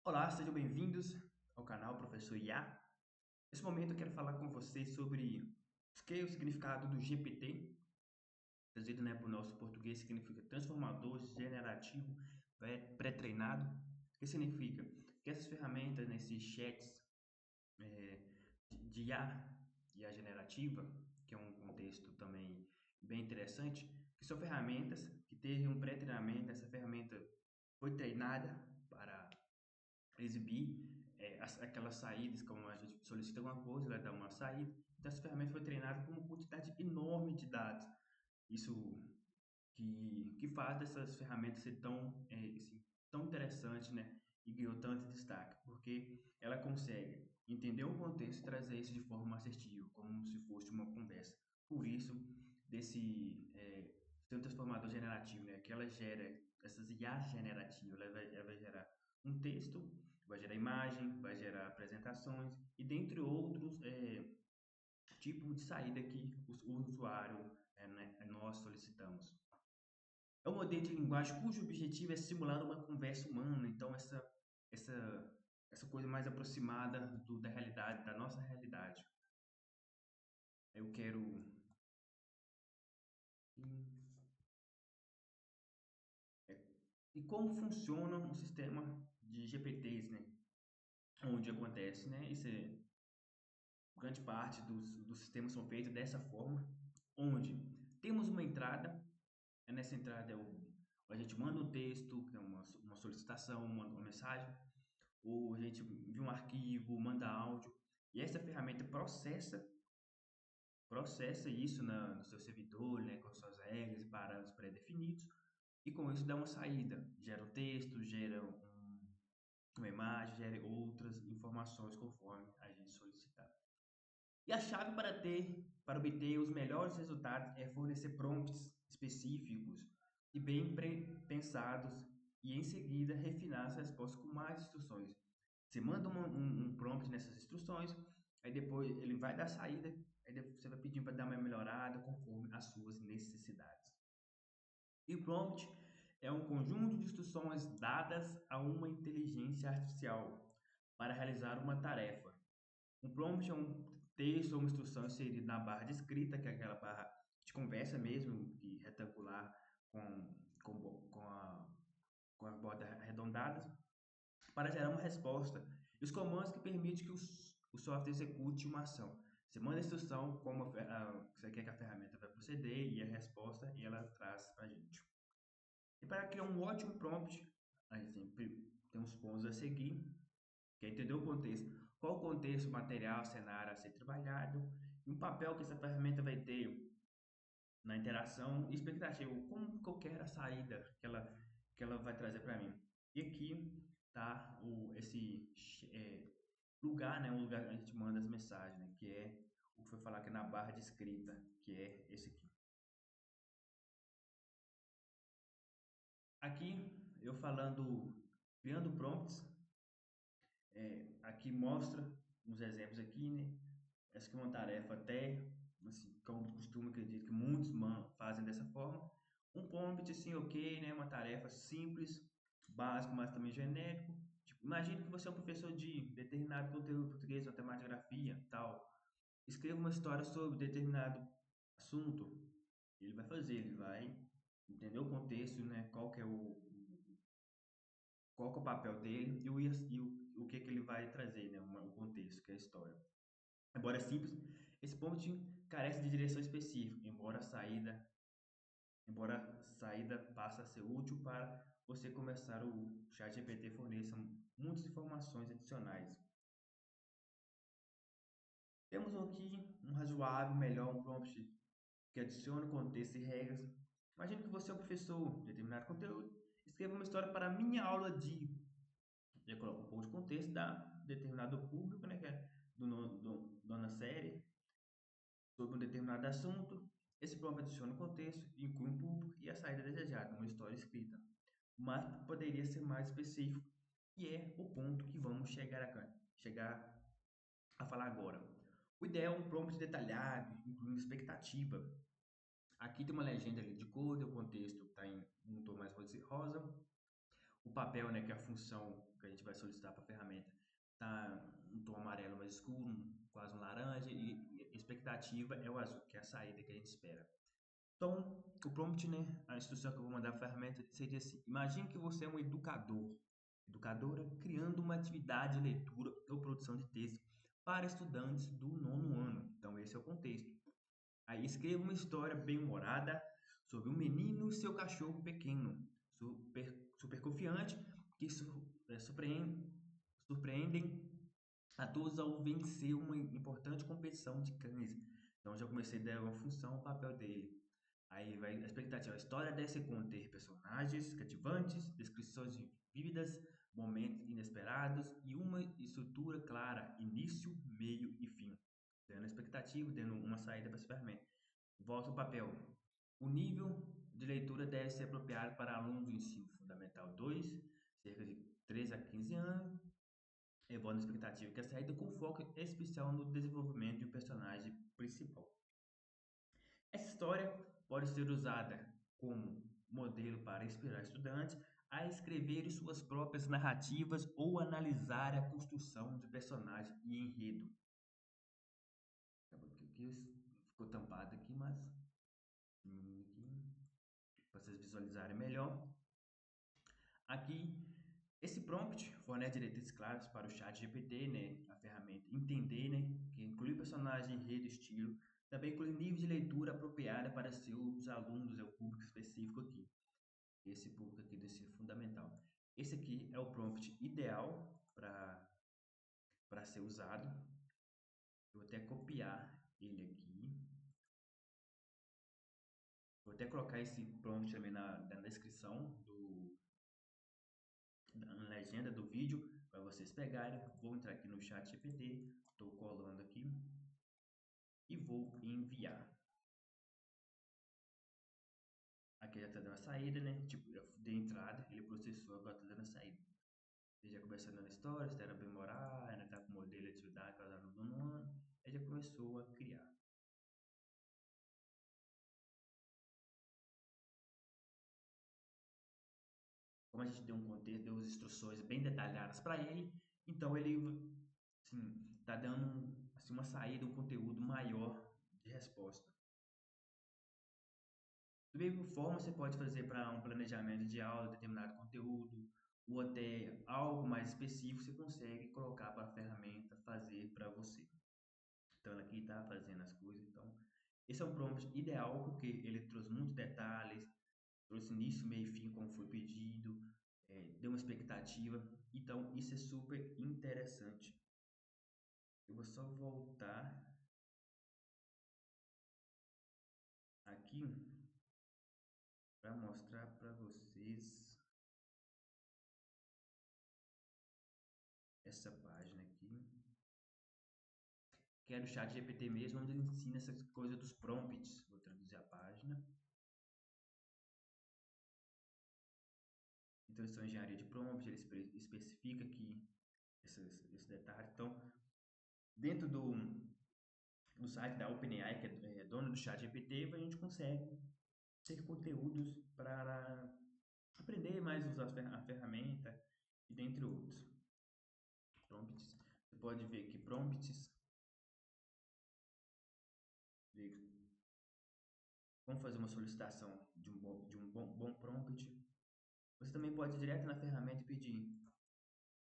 Olá, sejam bem-vindos ao canal Professor IA. Nesse momento eu quero falar com vocês sobre o que é o significado do GPT, trazido para o nosso português, significa transformador generativo pré-treinado. O que significa? Que essas ferramentas, nesses chats é, de IA generativa, que é um contexto também bem interessante, que são ferramentas que teve um pré-treinamento, essa ferramenta foi treinada para exibir aquelas saídas, como a gente solicita alguma coisa, ela dá uma saída. Então, essa ferramenta foi treinada com uma quantidade enorme de dados. Isso que faz dessas ferramentas ser tão interessante, né? E ganhou tanto destaque, porque ela consegue entender o contexto e trazer isso de forma assertiva, como se fosse uma conversa. Por isso, tem um transformador generativo, né? Que ela gera essas IAs generativas, ela vai gerar um texto, vai gerar imagem, vai gerar apresentações e dentre outros tipos de saída que o usuário, nós solicitamos. É um modelo de linguagem cujo objetivo é simular uma conversa humana, então essa, essa coisa mais aproximada da realidade, da nossa realidade. Eu quero. E como funciona um sistema de GPTs, né? Onde acontece, né? Grande parte dos sistemas são feitos dessa forma, onde temos uma entrada, nessa entrada a gente manda um texto, que é uma solicitação, manda uma mensagem, ou a gente envia um arquivo, manda áudio, e essa ferramenta processa isso no seu servidor, né, com suas regras e parâmetros pré-definidos, e com isso dá uma saída, gera um texto, uma imagem, gera outras informações conforme a gente solicitar. E a chave para obter os melhores resultados é fornecer prompts específicos e bem pensados e em seguida refinar as respostas com mais instruções. Você manda um prompt nessas instruções, aí depois ele vai dar saída, aí depois você vai pedindo para dar uma melhorada conforme as suas necessidades. E o prompt é um conjunto de instruções dadas a uma inteligência artificial para realizar uma tarefa. Um prompt é um texto ou uma instrução inserida na barra de escrita, que é aquela barra de conversa mesmo, que retangular com, com, a, com as bordas arredondadas, para gerar uma resposta. E os comandos que permitem que o software execute uma ação. Você manda a instrução como você quer que a ferramenta vai proceder e a resposta e ela traz para a gente. E para criar um ótimo prompt, a gente sempre tem uns pontos a seguir, que é entender o contexto. Qual o contexto, material, cenário a ser trabalhado, e um papel que essa ferramenta vai ter na interação e expectativa, como que eu quero a saída que ela vai trazer para mim. E aqui está esse lugar, né, o lugar que a gente manda as mensagens, né, que é o que foi falar aqui na barra de escrita, que é esse aqui. Aqui eu criando prompts, aqui mostra uns exemplos aqui, né? Essa aqui é uma tarefa até, assim, como costume, acredito que muitos fazem dessa forma. Um prompt assim, ok, né? Uma tarefa simples, básico, mas também genérico. Tipo, imagine que você é um professor de determinado conteúdo português, matemática, geografia, tal. Escreva uma história sobre determinado assunto. Ele vai fazer, ele vai entender o contexto, né? Qual que é o papel dele o que que ele vai trazer, né? O contexto, que é a história. Embora simples, esse prompt carece de direção específica, embora a saída passe a ser útil para você começar o ChatGPT forneça muitas informações adicionais. Temos aqui um razoável, melhor, um prompt que adiciona contexto e regras. Imagine que você é um professor de determinado conteúdo, escreva uma história para a minha aula de. Já coloca um pouco de contexto da determinado público, né, que é dona série, sobre um determinado assunto. Esse prompt adiciona o contexto, inclui um público e a saída desejada, uma história escrita. Mas poderia ser mais específico, e é o ponto que vamos chegar a falar agora. O ideal é um prompt detalhado, incluindo expectativa. Aqui tem uma legenda ali de cor, o contexto está em um tom mais rosa. O papel, né, que é a função que a gente vai solicitar para a ferramenta, tá um tom amarelo mais escuro, quase um laranja, e a expectativa é o azul, que é a saída que a gente espera. Então, o prompt, né, a instrução que eu vou mandar para a ferramenta seria assim: imagine que você é um educador, educadora, criando uma atividade de leitura ou produção de texto para estudantes do nono ano. Então, esse é o contexto. Aí, escreva uma história bem-humorada sobre um menino e seu cachorro pequeno, super confiante, que surpreendem a todos ao vencer uma importante competição de cães. Então, já comecei a dar uma função ao papel dele. Aí vai a expectativa. A história deve conter personagens cativantes, descrições vívidas, momentos inesperados e uma estrutura clara, início, meio e fim. Dando expectativa, dando uma saída para esse ferramenta. Volta ao papel. O nível de leitura deve ser apropriado para alunos do ensino fundamental 2, cerca de 13 a 15 anos. Elevando a expectativa que a saída com foco especial no desenvolvimento de um personagem principal. Essa história pode ser usada como modelo para inspirar estudantes a escreverem suas próprias narrativas ou analisar a construção de personagem e enredo. Ficou tampado aqui, mas para vocês visualizarem melhor. Aqui, esse prompt fornece diretrizes claras para o chat GPT, né, a ferramenta entender, né, que inclui personagem, enredo, estilo, também inclui nível de leitura apropriada para seus alunos, é o público específico aqui. Esse público aqui do ensino fundamental. Esse aqui é o prompt ideal para ser usado. Eu vou até copiar ele aqui. Vou até colocar esse prompt também na descrição na legenda do vídeo para vocês pegarem. Vou entrar aqui no chat GPT, estou colando aqui e vou enviar. Aqui já está dando a saída, né? Tipo, eu dei entrada, ele processou, agora está dando a saída. Ele já começou dando história, espera bem morar, ainda está com modelo de atividade para dar no nono ano. Ele já começou a criar. Como a gente deu um contexto, deu as instruções bem detalhadas para ele, então ele está dando assim, uma saída, um conteúdo maior de resposta. Da mesma forma, você pode fazer para um planejamento de aula, determinado conteúdo, ou até algo mais específico, você consegue colocar para a ferramenta fazer para você. Então, ela aqui está fazendo as coisas. Então, esse é um prompt ideal porque ele trouxe muitos detalhes, trouxe início, meio e fim, como foi pedido, deu uma expectativa. Então, isso é super interessante. Eu vou só voltar aqui para mostrar para vocês essa página aqui, que é do chat GPT mesmo, onde ele ensina essas coisas dos prompts. Vou traduzir a página. Então, isso é engenharia de prompt, ele especifica aqui esse detalhe. Então, dentro do site da OpenAI, que é dono do chat GPT, a gente consegue ter conteúdos para aprender mais a usar a ferramenta e dentre outros. Prompts. Você pode ver aqui prompts. Vamos fazer uma solicitação de um bom prompt. Você também pode ir direto na ferramenta e pedir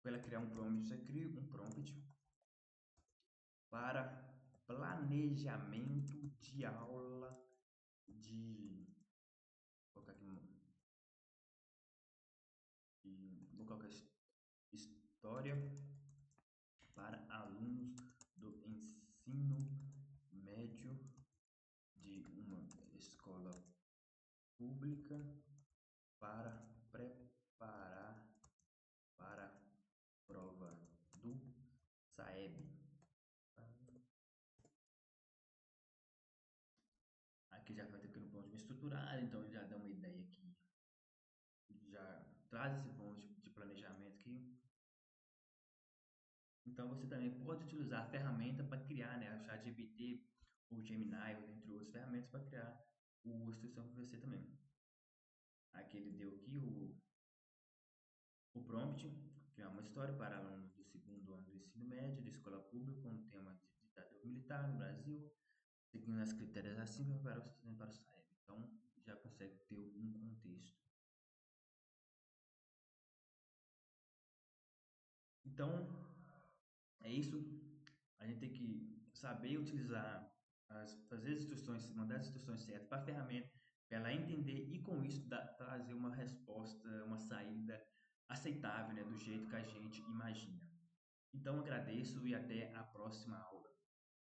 para ela criar um prompt. Você cria um prompt para planejamento de aula vou colocar história para alunos do ensino médio de uma escola pública para preparar para a prova do SAEB. Aqui já vai ter aqui no ponto de estruturar, então já dá uma ideia aqui, já traz esse ponto de planejamento aqui. Então você também pode utilizar a ferramenta para criar, né, o ChatGPT, o Gemini, ou entre outras ferramentas para criar a instrução para você também. Aqui ele deu aqui prompt, criar uma história para alunos do segundo ano do ensino médio de escola pública com o tema de ditadura militar no Brasil, seguindo as critérios acima para o estudante para o SAEB. Então, já consegue ter um contexto. Então, é isso. A gente tem que saber utilizar, fazer as instruções, mandar as instruções certas para a ferramenta, para ela entender e com isso trazer uma resposta, uma saída aceitável, né, do jeito que a gente imagina. Então, agradeço e até a próxima aula.